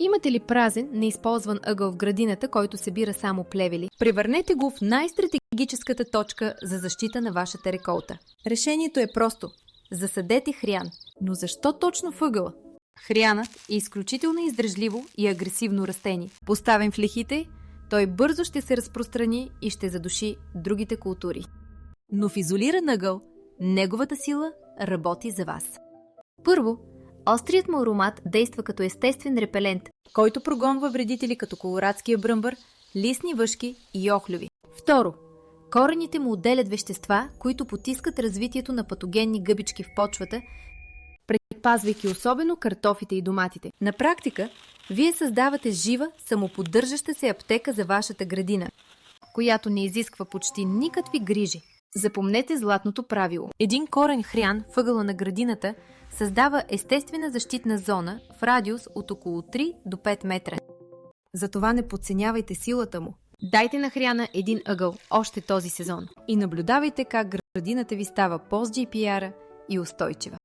Имате ли празен, неизползван ъгъл в градината, който събира само плевели? Превърнете го в най-стратегическата точка за защита на вашата реколта. Решението е просто. Засадете хрян. Но защо точно в ъгъла? Хрянът е изключително издръжливо и агресивно растение. Поставен в лихите, той бързо ще се разпространи и ще задуши другите култури. Но в изолиран ъгъл, неговата сила работи за вас. Първо, острият му аромат действа като естествен репелент, който прогонва вредители като колорадския бръмбър, листни въшки и охлюви. Второ, корените му отделят вещества, които потискат развитието на патогенни гъбички в почвата, предпазвайки особено картофите и доматите. На практика, вие създавате жива, самоподдържаща се аптека за вашата градина, която не изисква почти никакви грижи. Запомнете златното правило. Един корен хрян в ъгъла на градината създава естествена защитна зона в радиус от около 3 до 5 метра. Затова не подценявайте силата му. Дайте на хряна един ъгъл още този сезон и наблюдавайте как градината ви става по-GPR и устойчива.